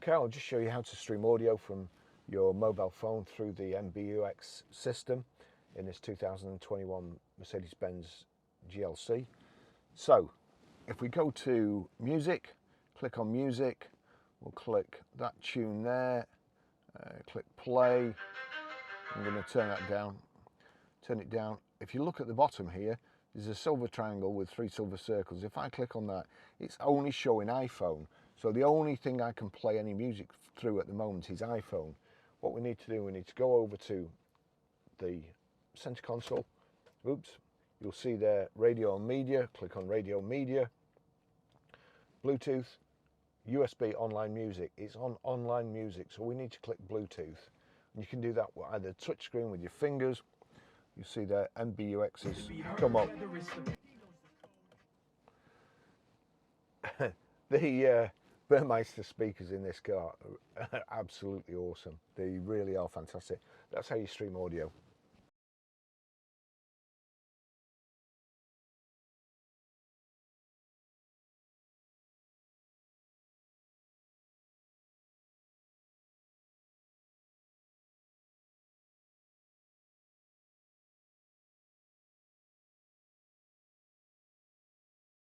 Okay, I'll just show you how to stream audio from your mobile phone through the MBUX system in this 2021 Mercedes Benz GLC. So, if we go to music, click on music, we'll click that tune there, click play. I'm going to turn that down, turn it down. If you look at the bottom here, there's a silver triangle with 3 silver circles. If I click on that, it's only showing iPhone. So the only thing I can play any music through at the moment is iPhone. What we need to do, we need to go over to the center console. Oops, you'll see there radio and media. Click on radio media. Bluetooth, USB online music. It's on online music, so we need to click Bluetooth. And you can do that with either touchscreen with your fingers. You see there MBUX has come up. The Burmeister speakers in this car are absolutely awesome. They really are fantastic. That's how you stream audio.